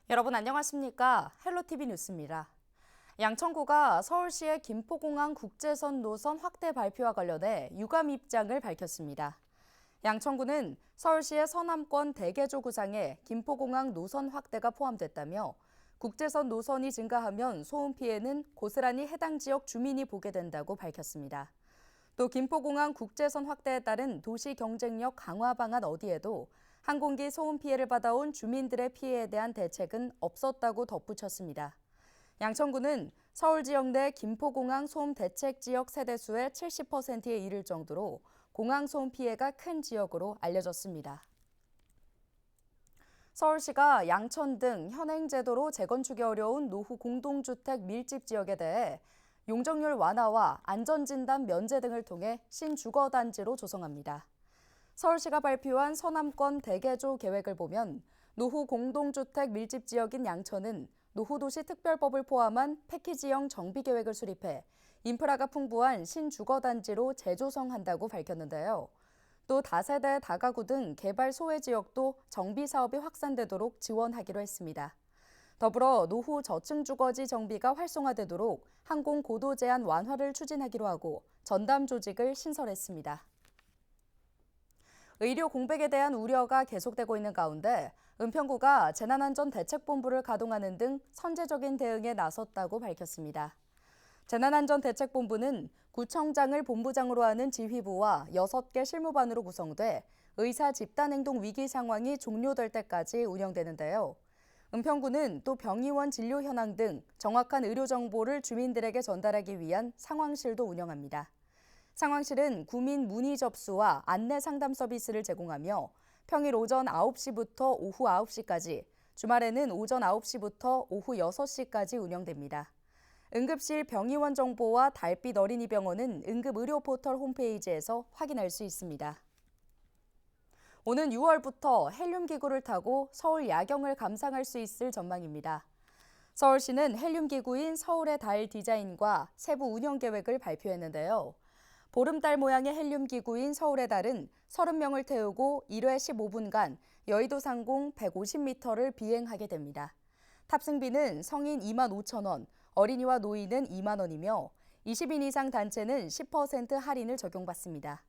여러분 안녕하십니까? 헬로티비 뉴스입니다. 양천구가 서울시의 김포공항 국제선 노선 확대 발표와 관련해 유감 입장을 밝혔습니다. 양천구는 서울시의 서남권 대개조 구상에 김포공항 노선 확대가 포함됐다며 국제선 노선이 증가하면 소음 피해는 고스란히 해당 지역 주민이 보게 된다고 밝혔습니다. 또 김포공항 국제선 확대에 따른 도시 경쟁력 강화 방안 어디에도 항공기 소음 피해를 받아온 주민들의 피해에 대한 대책은 없었다고 덧붙였습니다. 양천구는 서울 지역 내 김포공항 소음 대책 지역 세대수의 70%에 이를 정도로 공항 소음 피해가 큰 지역으로 알려졌습니다. 서울시가 양천 등 현행 제도로 재건축이 어려운 노후 공동주택 밀집 지역에 대해 용적률 완화와 안전진단 면제 등을 통해 신주거단지로 조성합니다. 서울시가 발표한 서남권 대개조 계획을 보면 노후 공동주택 밀집 지역인 양천은 노후도시 특별법을 포함한 패키지형 정비계획을 수립해 인프라가 풍부한 신주거단지로 재조성한다고 밝혔는데요. 또 다세대 다가구 등 개발 소외 지역도 정비 사업이 확산되도록 지원하기로 했습니다. 더불어 노후 저층 주거지 정비가 활성화되도록 항공 고도 제한 완화를 추진하기로 하고 전담 조직을 신설했습니다. 의료 공백에 대한 우려가 계속되고 있는 가운데 은평구가 재난안전대책본부를 가동하는 등 선제적인 대응에 나섰다고 밝혔습니다. 재난안전대책본부는 구청장을 본부장으로 하는 지휘부와 6개 실무반으로 구성돼 의사 집단행동 위기 상황이 종료될 때까지 운영되는데요. 은평구는 또 병의원 진료 현황 등 정확한 의료 정보를 주민들에게 전달하기 위한 상황실도 운영합니다. 상황실은 구민 문의 접수와 안내 상담 서비스를 제공하며 평일 오전 9시부터 오후 9시까지, 주말에는 오전 9시부터 오후 6시까지 운영됩니다. 응급실 병의원 정보와 달빛 어린이병원은 응급의료포털 홈페이지에서 확인할 수 있습니다. 오는 6월부터 헬륨기구를 타고 서울 야경을 감상할 수 있을 전망입니다. 서울시는 헬륨기구인 서울의 달 디자인과 세부 운영 계획을 발표했는데요. 보름달 모양의 헬륨기구인 서울의 달은 30명을 태우고 1회 15분간 여의도 상공 150m를 비행하게 됩니다. 탑승비는 성인 2만 5천 원, 어린이와 노인은 2만 원이며 20인 이상 단체는 10% 할인을 적용받습니다.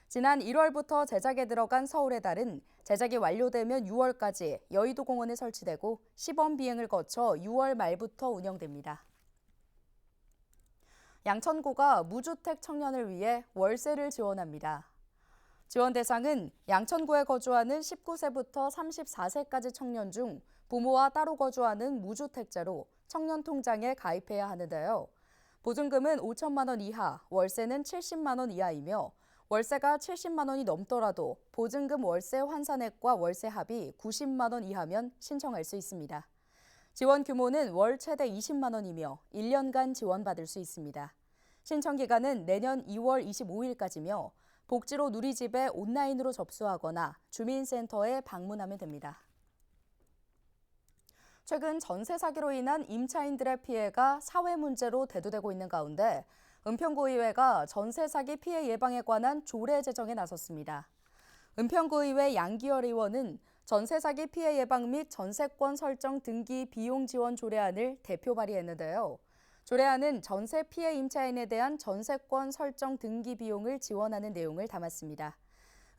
지난 1월부터 제작에 들어간 서울의 달은 제작이 완료되면 6월까지 여의도 공원에 설치되고 시범 비행을 거쳐 6월 말부터 운영됩니다. 양천구가 무주택 청년을 위해 월세를 지원합니다. 지원 대상은 양천구에 거주하는 19세부터 34세까지 청년 중 부모와 따로 거주하는 무주택자로 청년통장에 가입해야 하는데요. 보증금은 5천만 원 이하, 월세는 70만 원 이하이며 월세가 70만 원이 넘더라도 보증금 월세 환산액과 월세 합이 90만 원 이하면 신청할 수 있습니다. 지원 규모는 월 최대 20만 원이며 1년간 지원받을 수 있습니다. 신청 기간은 내년 2월 25일까지며 복지로 누리집에 온라인으로 접수하거나 주민센터에 방문하면 됩니다. 최근 전세 사기로 인한 임차인들의 피해가 사회 문제로 대두되고 있는 가운데 은평구의회가 전세 사기 피해 예방에 관한 조례 제정에 나섰습니다. 은평구의회 양기열 의원은 전세 사기 피해 예방 및 전세권 설정 등기 비용 지원 조례안을 대표 발의했는데요. 조례안은 전세 피해 임차인에 대한 전세권 설정 등기 비용을 지원하는 내용을 담았습니다.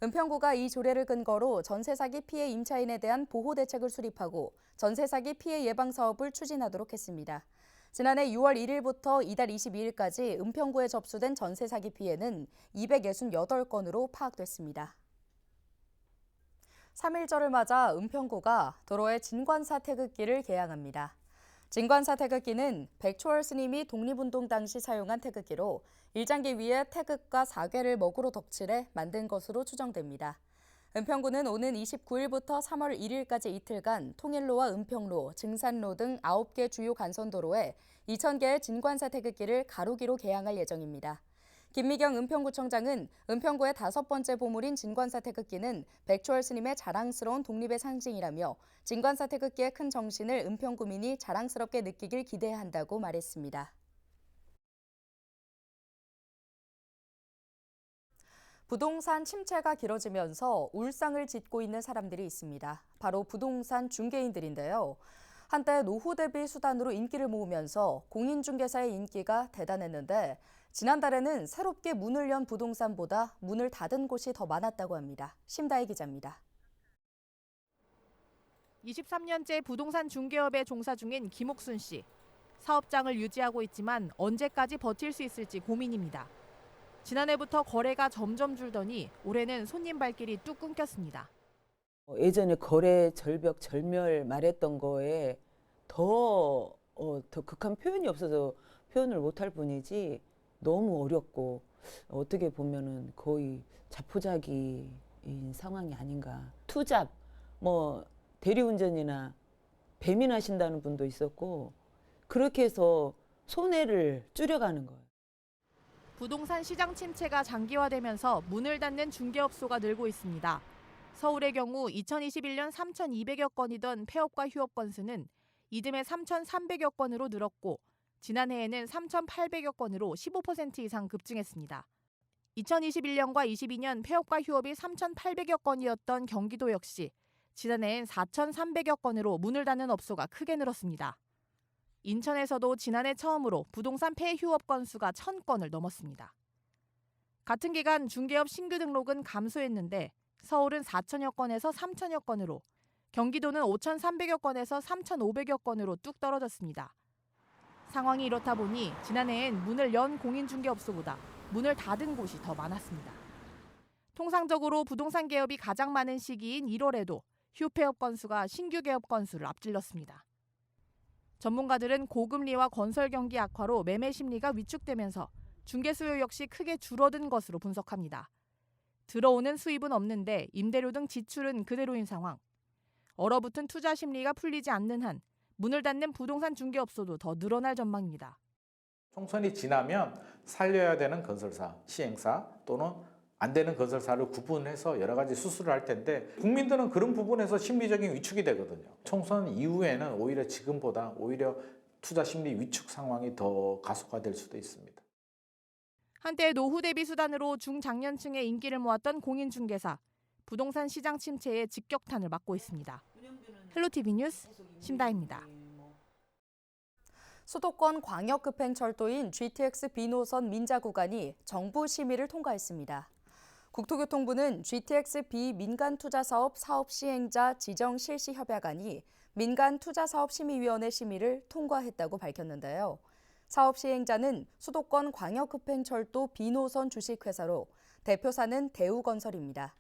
은평구가 이 조례를 근거로 전세 사기 피해 임차인에 대한 보호 대책을 수립하고 전세 사기 피해 예방 사업을 추진하도록 했습니다. 지난해 6월 1일부터 이달 22일까지 은평구에 접수된 전세 사기 피해는 268건으로 파악됐습니다. 3.1절을 맞아 은평구가 도로에 진관사 태극기를 개양합니다. 진관사 태극기는 백초월 스님이 독립운동 당시 사용한 태극기로 일장기 위에 태극과 사괴를 먹으로 덕칠해 만든 것으로 추정됩니다. 은평구는 오는 29일부터 3월 1일까지 이틀간 통일로와 은평로, 증산로 등 9개 주요 간선도로에 2,000개의 진관사 태극기를 가로기로 개양할 예정입니다. 김미경 은평구청장은 은평구의 5번째 보물인 진관사 태극기는 백초월 스님의 자랑스러운 독립의 상징이라며 진관사 태극기의 큰 정신을 은평구민이 자랑스럽게 느끼길 기대해야 한다고 말했습니다. 부동산 침체가 길어지면서 울상을 짓고 있는 사람들이 있습니다. 바로 부동산 중개인들인데요. 한때 노후 대비 수단으로 인기를 모으면서 공인중개사의 인기가 대단했는데 지난달에는 새롭게 문을 연 부동산보다 문을 닫은 곳이 더 많았다고 합니다. 심다희 기자입니다. 23년째 부동산 중개업에 종사 중인 김옥순 씨. 사업장을 유지하고 있지만 언제까지 버틸 수 있을지 고민입니다. 지난해부터 거래가 점점 줄더니 올해는 손님 발길이 뚝 끊겼습니다. 예전에 거래 절벽 절멸 말했던 거에 더 극한 표현이 없어서 표현을 못할 뿐이지 너무 어렵고 어떻게 보면은 거의 자포자기인 상황이 아닌가. 투잡, 대리운전이나 배민하신다는 분도 있었고 그렇게 해서 손해를 줄여가는 거예요. 부동산 시장 침체가 장기화되면서 문을 닫는 중개업소가 늘고 있습니다. 서울의 경우 2021년 3,200여 건이던 폐업과 휴업 건수는 이듬해 3,300여 건으로 늘었고 지난해에는 3,800여 건으로 15% 이상 급증했습니다. 2021년과 22년 폐업과 휴업이 3,800여 건이었던 경기도 역시 지난해엔 4,300여 건으로 문을 닫는 업소가 크게 늘었습니다. 인천에서도 지난해 처음으로 부동산 폐휴업 건수가 1,000건을 넘었습니다. 같은 기간 중개업 신규 등록은 감소했는데 서울은 4천여 건에서 3천여 건으로, 경기도는 5,300여 건에서 3,500여 건으로 뚝 떨어졌습니다. 상황이 이렇다 보니 지난해엔 문을 연 공인중개업소보다 문을 닫은 곳이 더 많았습니다. 통상적으로 부동산 개업이 가장 많은 시기인 1월에도 휴폐업 건수가 신규 개업 건수를 앞질렀습니다. 전문가들은 고금리와 건설 경기 악화로 매매 심리가 위축되면서 중개 수요 역시 크게 줄어든 것으로 분석합니다. 들어오는 수입은 없는데 임대료 등 지출은 그대로인 상황. 얼어붙은 투자 심리가 풀리지 않는 한 문을 닫는 부동산 중개업소도 더 늘어날 전망입니다. 총선이 지나면 살려야 되는 건설사, 시행사 또는 안 되는 건설사를 구분해서 여러 가지 수술을 할 텐데 국민들은 그런 부분에서 심리적인 위축이 되거든요. 총선 이후에는 오히려 지금보다 오히려 투자 심리 위축 상황이 더 가속화될 수도 있습니다. 한때 노후 대비 수단으로 중장년층의 인기를 모았던 공인중개사. 부동산 시장 침체에 직격탄을 맞고 있습니다. 헬로티비 뉴스 심다희입니다. 수도권 광역급행철도인 GTX B노선 민자 구간이 정부 심의를 통과했습니다. 국토교통부는 GTX B 민간투자사업 사업 시행자 지정 실시 협약안이 민간투자사업심의위원회 심의를 통과했다고 밝혔는데요. 사업 시행자는 수도권 광역급행철도 B노선 주식회사로 대표사는 대우건설입니다.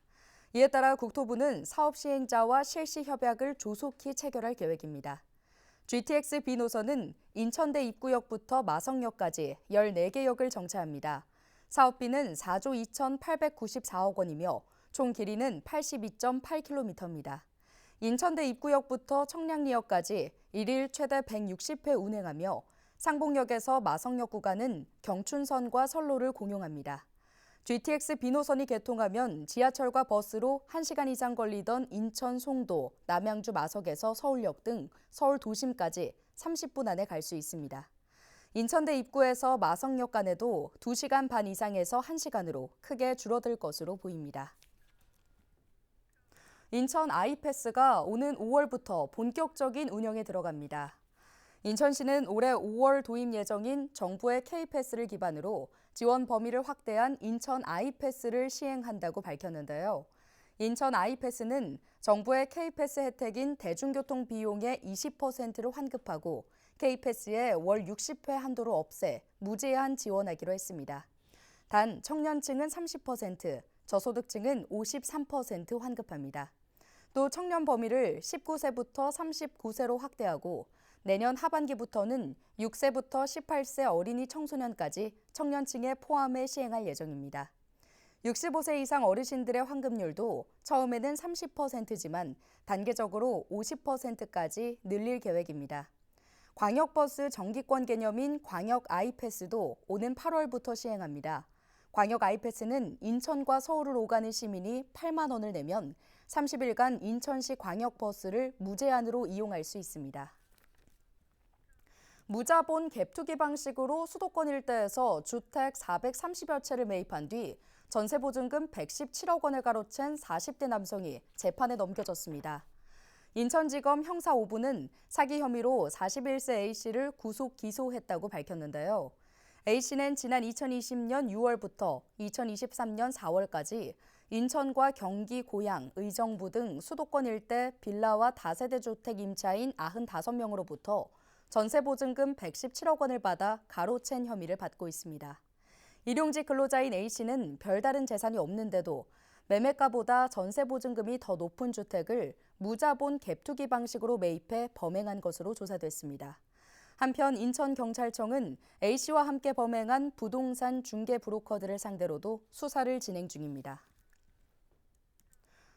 이에 따라 국토부는 사업 시행자와 실시 협약을 조속히 체결할 계획입니다. GTX B노선은 인천대 입구역부터 마성역까지 14개 역을 정차합니다. 사업비는 4조 2,894억 원이며 총 길이는 82.8km입니다. 인천대 입구역부터 청량리역까지 일일 최대 160회 운행하며 상봉역에서 마성역 구간은 경춘선과 선로를 공용합니다. GTX B노선이 개통하면 지하철과 버스로 1시간 이상 걸리던 인천 송도, 남양주 마석에서 서울역 등 서울 도심까지 30분 안에 갈 수 있습니다. 인천대 입구에서 마성역 간에도 2시간 반 이상에서 1시간으로 크게 줄어들 것으로 보입니다. 인천 아이패스가 오는 5월부터 본격적인 운영에 들어갑니다. 인천시는 올해 5월 도입 예정인 정부의 K패스를 기반으로 지원 범위를 확대한 인천 아이패스를 시행한다고 밝혔는데요. 인천 아이패스는 정부의 K패스 혜택인 대중교통 비용의 20%를 환급하고 K패스의 월 60회 한도를 없애 무제한 지원하기로 했습니다. 단 청년층은 30%, 저소득층은 53% 환급합니다. 또 청년 범위를 19세부터 39세로 확대하고 내년 하반기부터는 6세부터 18세 어린이 청소년까지 청년층에 포함해 시행할 예정입니다. 65세 이상 어르신들의 환급률도 처음에는 30%지만 단계적으로 50%까지 늘릴 계획입니다. 광역버스 정기권 개념인 광역 아이패스도 오는 8월부터 시행합니다. 광역 아이패스는 인천과 서울을 오가는 시민이 8만 원을 내면 30일간 인천시 광역버스를 무제한으로 이용할 수 있습니다. 무자본 갭투기 방식으로 수도권 일대에서 주택 430여 채를 매입한 뒤 전세보증금 117억 원을 가로챈 40대 남성이 재판에 넘겨졌습니다. 인천지검 형사 5부는 사기 혐의로 41세 A씨를 구속 기소했다고 밝혔는데요. A씨는 지난 2020년 6월부터 2023년 4월까지 인천과 경기 고양, 의정부 등 수도권 일대 빌라와 다세대 주택 임차인 95명으로부터 전세보증금 117억 원을 받아 가로챈 혐의를 받고 있습니다. 일용직 근로자인 A씨는 별다른 재산이 없는데도 매매가보다 전세보증금이 더 높은 주택을 무자본 갭투기 방식으로 매입해 범행한 것으로 조사됐습니다. 한편 인천경찰청은 A씨와 함께 범행한 부동산 중개 브로커들을 상대로도 수사를 진행 중입니다.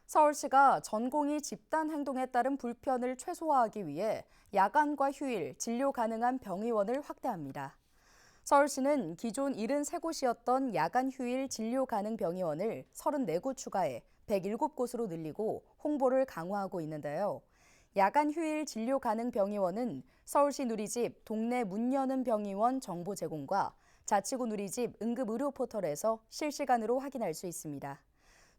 서울시가 전공의 집단 행동에 따른 불편을 최소화하기 위해 야간과 휴일 진료 가능한 병의원을 확대합니다. 서울시는 기존 73곳이었던 야간 휴일 진료 가능 병의원을 34곳 추가해 107곳으로 늘리고 홍보를 강화하고 있는데요. 야간 휴일 진료 가능 병의원은 서울시 누리집 동네 문 여는 병의원 정보 제공과 자치구 누리집 응급의료 포털에서 실시간으로 확인할 수 있습니다.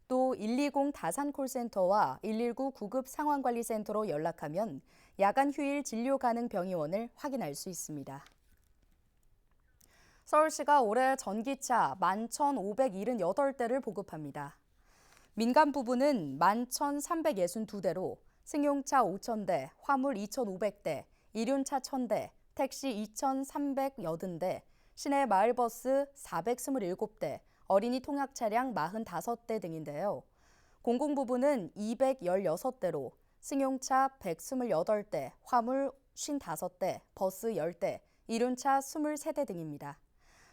또 120 다산 콜센터와 119 구급 상황관리센터로 연락하면 야간 휴일 진료 가능 병의원을 확인할 수 있습니다. 서울시가 올해 전기차 11,578대를 보급합니다. 민간 부분은 11,362대로 승용차 5,000대, 화물 2,500대, 이륜차 1,000대, 택시 2,380대, 시내 마을버스 427대, 어린이 통학 차량 45대 등인데요. 공공부분은 216대로 승용차 128대, 화물 55대, 버스 10대, 이륜차 23대 등입니다.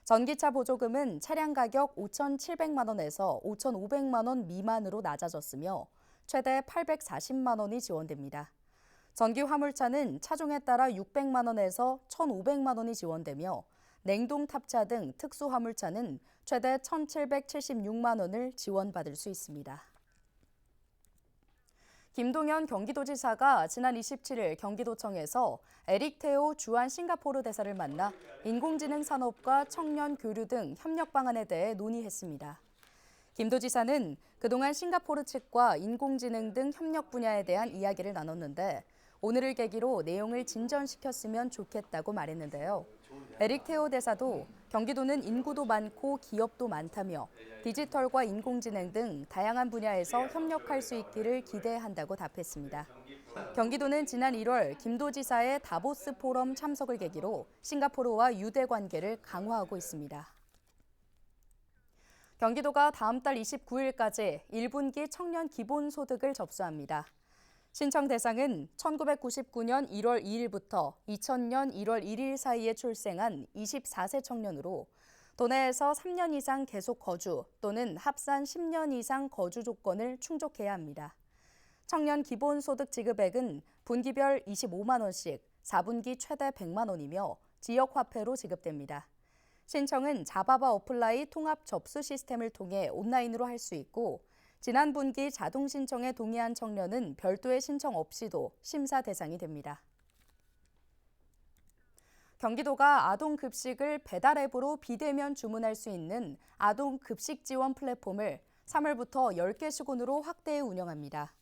전기차 보조금은 차량 가격 5,700만 원에서 5,500만 원 미만으로 낮아졌으며 최대 840만 원이 지원됩니다. 전기 화물차는 차종에 따라 600만 원에서 1,500만 원이 지원되며 냉동 탑차 등 특수 화물차는 최대 1,776만 원을 지원받을 수 있습니다. 김동연 경기도지사가 지난 27일 경기도청에서 에릭 테오 주한 싱가포르 대사를 만나 인공지능 산업과 청년 교류 등 협력 방안에 대해 논의했습니다. 김 도지사는 그동안 싱가포르 측과 인공지능 등 협력 분야에 대한 이야기를 나눴는데 오늘을 계기로 내용을 진전시켰으면 좋겠다고 말했는데요. 에릭 테오 대사도 경기도는 인구도 많고 기업도 많다며 디지털과 인공지능 등 다양한 분야에서 협력할 수 있기를 기대한다고 답했습니다. 경기도는 지난 1월 김 도지사의 다보스 포럼 참석을 계기로 싱가포르와 유대 관계를 강화하고 있습니다. 경기도가 다음 달 29일까지 1분기 청년 기본소득을 접수합니다. 신청 대상은 1999년 1월 2일부터 2000년 1월 1일 사이에 출생한 24세 청년으로 도내에서 3년 이상 계속 거주 또는 합산 10년 이상 거주 조건을 충족해야 합니다. 청년 기본소득 지급액은 분기별 25만 원씩 4분기 최대 100만 원이며 지역화폐로 지급됩니다. 신청은 자바바 어플라이 통합 접수 시스템을 통해 온라인으로 할 수 있고 지난 분기 자동 신청에 동의한 청년은 별도의 신청 없이도 심사 대상이 됩니다. 경기도가 아동급식을 배달 앱으로 비대면 주문할 수 있는 아동급식 지원 플랫폼을 3월부터 10개 시군으로 확대해 운영합니다.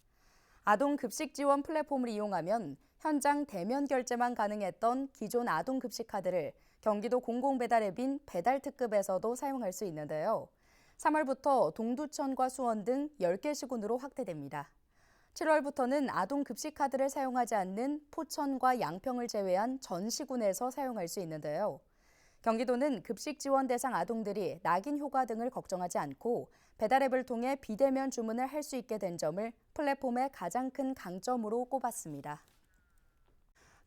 아동급식 지원 플랫폼을 이용하면 현장 대면 결제만 가능했던 기존 아동급식 카드를 경기도 공공배달 앱인 배달특급에서도 사용할 수 있는데요. 3월부터 동두천과 수원 등 10개 시군으로 확대됩니다. 7월부터는 아동급식카드를 사용하지 않는 포천과 양평을 제외한 전 시군에서 사용할 수 있는데요. 경기도는 급식 지원 대상 아동들이 낙인 효과 등을 걱정하지 않고 배달앱을 통해 비대면 주문을 할 수 있게 된 점을 플랫폼의 가장 큰 강점으로 꼽았습니다.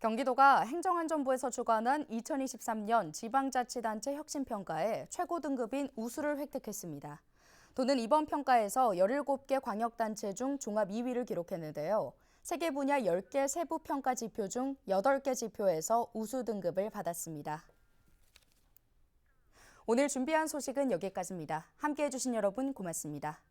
경기도가 행정안전부에서 주관한 2023년 지방자치단체 혁신평가에 최고 등급인 우수를 획득했습니다. 도는 이번 평가에서 17개 광역단체 중 종합 2위를 기록했는데요. 3개 분야 10개 세부 평가 지표 중 8개 지표에서 우수 등급을 받았습니다. 오늘 준비한 소식은 여기까지입니다. 함께해 주신 여러분 고맙습니다.